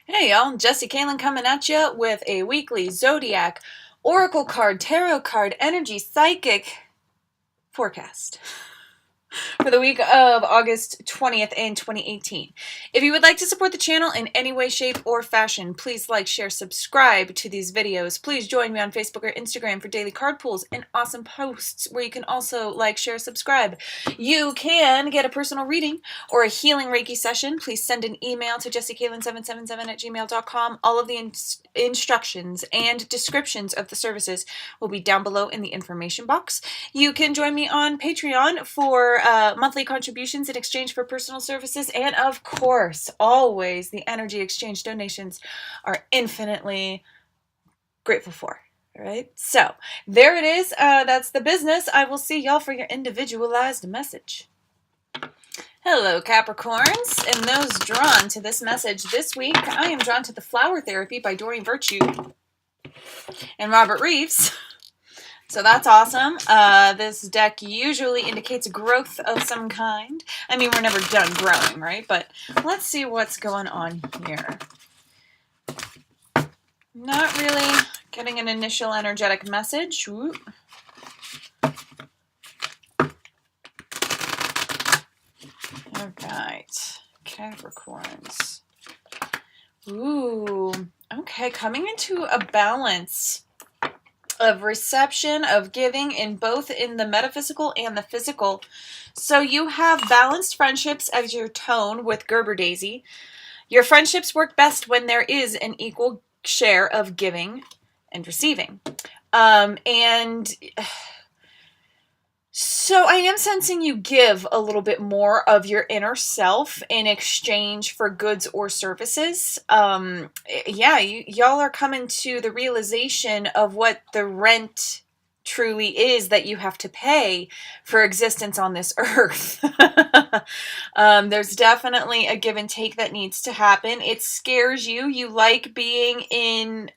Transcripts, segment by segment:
Hey y'all, Jesse Kalen coming at you with a weekly Zodiac Oracle card, Tarot card, Energy Psychic forecast for the week of August 20th in 2018. If you would like to support the channel in any way, shape, or fashion, please like, share, subscribe to these videos. Please join me on Facebook or Instagram for daily card pulls and awesome posts where you can also like, share, subscribe. You can get a personal reading or a healing Reiki session. Please send an email to jessiekalen777@gmail.com. All of the instructions and descriptions of the services will be down below in the information box. You can join me on Patreon for monthly contributions in exchange for personal services. And of course, always the energy exchange donations are infinitely grateful for. All right. So there it is. That's the business. I will see y'all for your individualized message. Hello, Capricorns, and those drawn to this message this week. I am drawn to The Flower Therapy by Doreen Virtue and Robert Reeves. So that's awesome. This deck usually indicates growth of some kind. I mean, we're never done growing, right? But let's see what's going on here. Not really getting an initial energetic message. Ooh. All right, Capricorns. Ooh, okay, coming into a balance of reception, of giving, in both in the metaphysical and the physical. So you have balanced friendships as your tone with Gerber Daisy. Your friendships work best when there is an equal share of giving and receiving. So I am sensing you give a little bit more of your inner self in exchange for goods or services. Y'all are coming to the realization of what the rent truly is that you have to pay for existence on this earth. There's definitely a give and take that needs to happen. It scares you. You like being in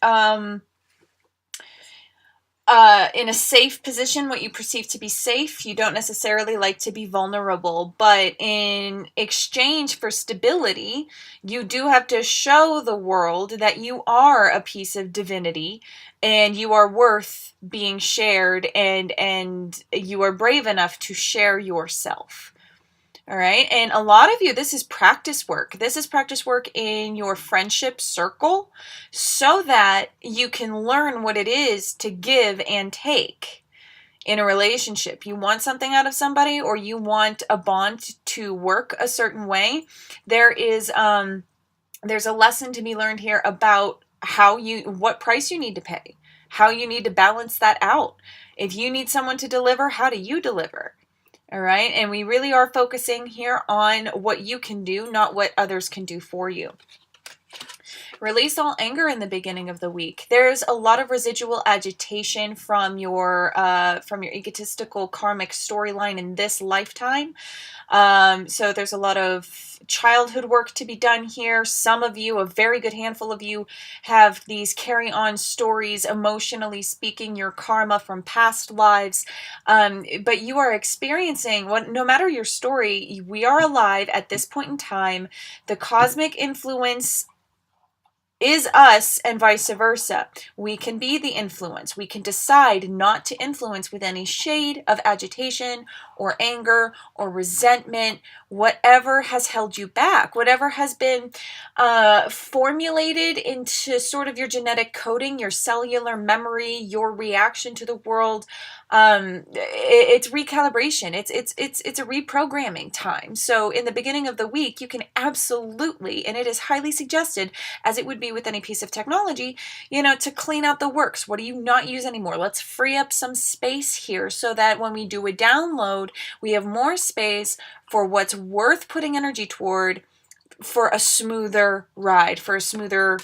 a safe position, what you perceive to be safe. You don't necessarily like to be vulnerable, but in exchange for stability, you do have to show the world that you are a piece of divinity and you are worth being shared, and you are brave enough to share yourself. All right. And a lot of you, this is practice work. This is practice work in your friendship circle so that you can learn what it is to give and take in a relationship. You want something out of somebody, or you want a bond to work a certain way. There's a lesson to be learned here about what price you need to pay, how you need to balance that out. If you need someone to deliver, how do you deliver? All right. And we really are focusing here on what you can do, not what others can do for you. Release all anger in the beginning of the week. There's a lot of residual agitation from your egotistical karmic storyline in this lifetime. So there's a lot of childhood work to be done here. Some of you, a very good handful of you, have these carry-on stories, emotionally speaking, your karma from past lives. But you are experiencing, no matter your story, we are alive at this point in time. The cosmic influence is us and vice versa. We can be the influence. We can decide not to influence with any shade of agitation or anger or resentment, whatever has held you back, whatever has been formulated into sort of your genetic coding, your cellular memory, your reaction to the world. It's recalibration. It's a reprogramming time. So in the beginning of the week, you can absolutely, and it is highly suggested, as it would be with any piece of technology, to clean out the works. What do you not use anymore? Let's free up some space here so that when we do a download, we have more space for what's worth putting energy toward, for a smoother ride, for a smoother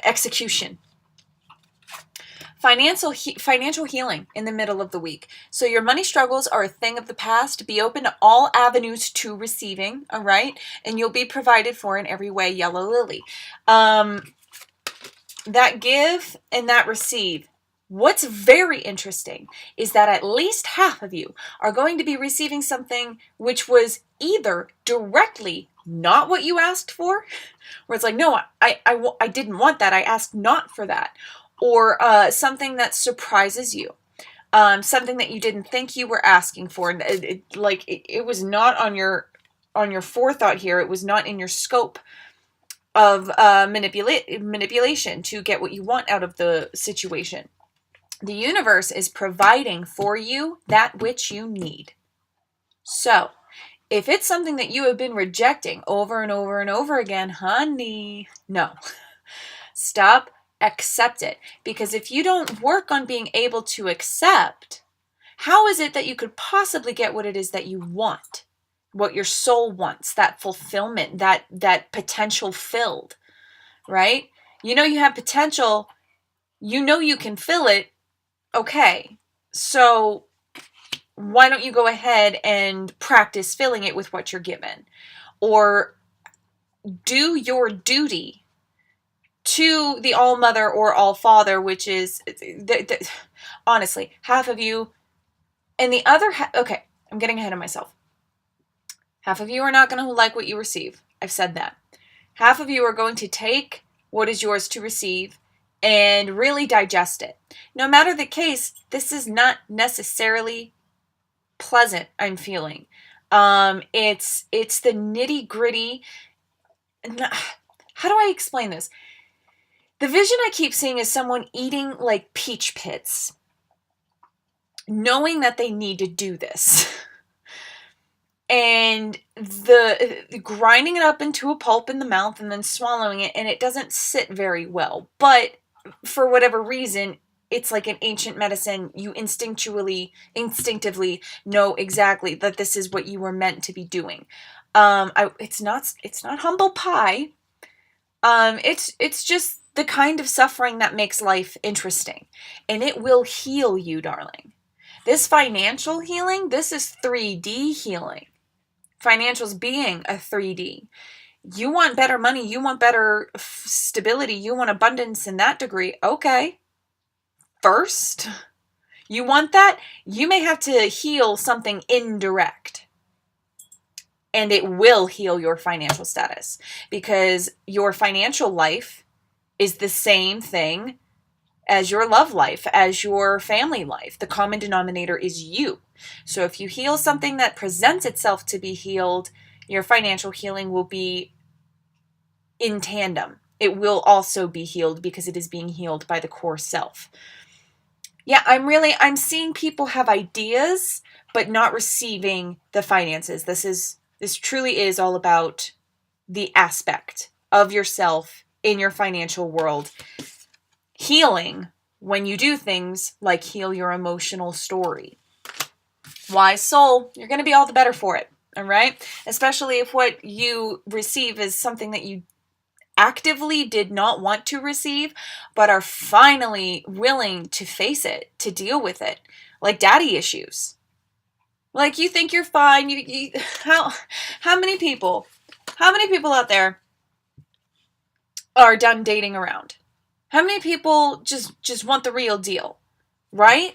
execution. Financial healing in the middle of the week. So your money struggles are a thing of the past. Be open to all avenues to receiving, all right? And you'll be provided for in every way, yellow lily. That give and that receive. What's very interesting is that at least half of you are going to be receiving something which was either directly not what you asked for, where it's like, no, I didn't want that. I asked not for that. Or something that surprises you. Something that you didn't think you were asking for. And it was not on your forethought here. It was not in your scope of manipulation to get what you want out of the situation. The universe is providing for you that which you need. So, if it's something that you have been rejecting over and over and over again, honey, no. Stop, accept it. Because if you don't work on being able to accept, how is it that you could possibly get what it is that you want? What your soul wants, that fulfillment, that potential filled, right? You know you have potential, you know you can fill it, okay. So why don't you go ahead and practice filling it with what you're given? Or do your duty to the All Mother or All Father, which is, honestly, half of you, and the other half, okay, I'm getting ahead of myself. Half of you are not going to like what you receive. I've said that. Half of you are going to take what is yours to receive and really digest it. No matter the case, this is not necessarily pleasant, I'm feeling. It's the nitty-gritty. How do I explain this? The vision I keep seeing is someone eating like peach pits, knowing that they need to do this. And the grinding it up into a pulp in the mouth and then swallowing it, and it doesn't sit very well. But for whatever reason, it's like an ancient medicine. You instinctively know exactly that this is what you were meant to be doing. It's not humble pie. It's just the kind of suffering that makes life interesting, and it will heal you, darling. This financial healing, this is 3D healing. Financials being a 3D. You want better money, you want better stability, you want abundance in that degree. Okay. First, you want that? You may have to heal something indirect. And it will heal your financial status, because your financial life is the same thing as your love life, as your family life. The common denominator is you. So if you heal something that presents itself to be healed, your financial healing will be in tandem. It will also be healed because it is being healed by the core self. Yeah, I'm seeing people have ideas, but not receiving the finances. This truly is all about the aspect of yourself in your financial world. Healing when you do things like heal your emotional story. Wise soul, you're going to be all the better for it, all right? Especially if what you receive is something that you actively did not want to receive, but are finally willing to face it, to deal with it, like daddy issues. Like, you think you're fine. How many people out there are done dating around? How many people just want the real deal, right?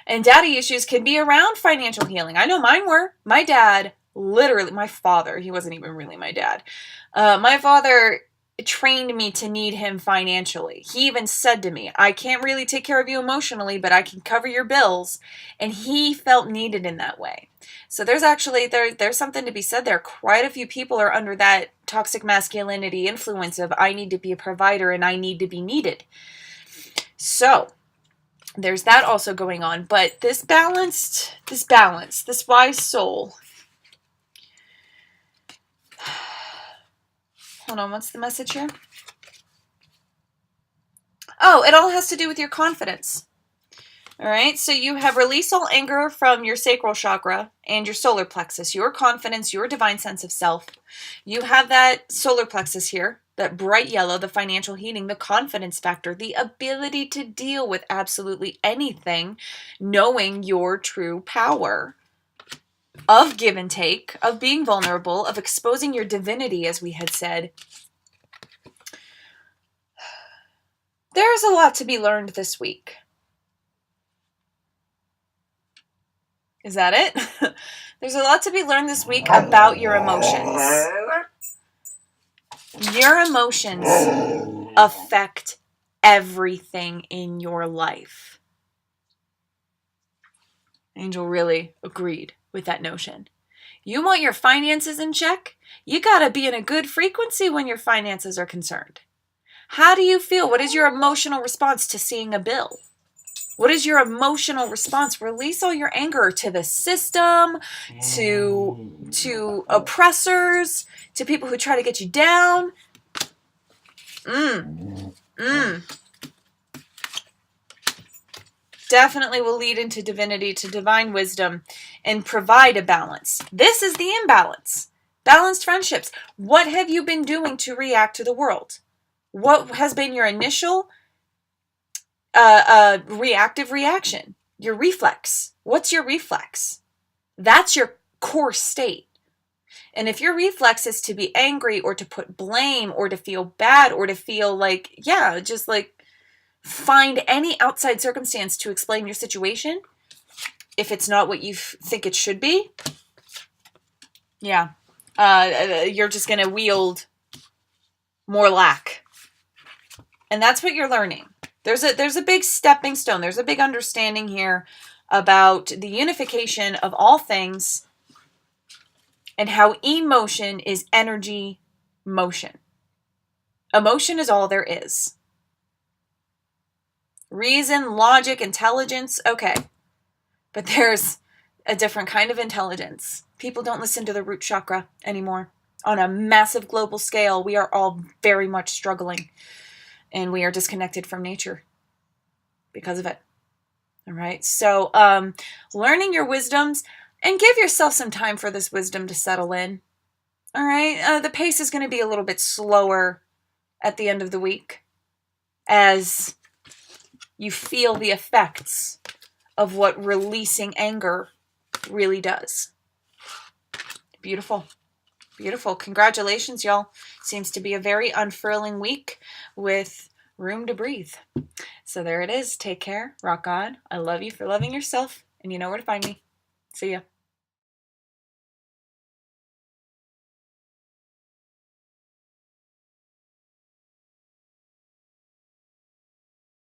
And daddy issues can be around financial healing. I know mine were. My dad, literally, my father, he wasn't even really my dad. My father trained me to need him financially. He even said to me, I can't really take care of you emotionally, but I can cover your bills. And he felt needed in that way. So there's actually, there's something to be said there. Quite a few people are under that toxic masculinity influence of I need to be a provider and I need to be needed. So there's that also going on. But this balance, this wise soul. Hold on, what's the message here? Oh, it all has to do with your confidence. All right, so you have released all anger from your sacral chakra and your solar plexus, your confidence, your divine sense of self. You have that solar plexus here, that bright yellow, the financial healing, the confidence factor, the ability to deal with absolutely anything, knowing your true power of give and take, of being vulnerable, of exposing your divinity, as we had said. There's a lot to be learned this week. Is that it? There's a lot to be learned this week about your emotions. Your emotions affect everything in your life. Angel really agreed with that notion. You want your finances in check? You gotta be in a good frequency when your finances are concerned. How do you feel? What is your emotional response to seeing a bill? What is your emotional response? Release all your anger to the system, to oppressors, to people who try to get you down. Definitely will lead into divinity, to divine wisdom, and provide a balance. This is the imbalance. Balanced friendships. What have you been doing to react to the world? What has been your initial reactive reaction? Your reflex. What's your reflex? That's your core state. And if your reflex is to be angry or to put blame or to feel bad or to feel like, yeah, just like find any outside circumstance to explain your situation, if it's not what you think it should be, yeah, you're just going to wield more lack. And that's what you're learning. There's a big stepping stone. There's a big understanding here about the unification of all things and how emotion is energy motion. Emotion is all there is. Reason, logic, intelligence, okay. But there's a different kind of intelligence. People don't listen to the root chakra anymore. On a massive global scale, we are all very much struggling. And we are disconnected from nature because of it. All right. So learning your wisdoms, and give yourself some time for this wisdom to settle in. All right. The pace is going to be a little bit slower at the end of the week as you feel the effects of what releasing anger really does. Beautiful. Beautiful. Congratulations, y'all. Seems to be a very unfurling week with room to breathe. So there it is. Take care. Rock on. I love you for loving yourself. And you know where to find me. See ya.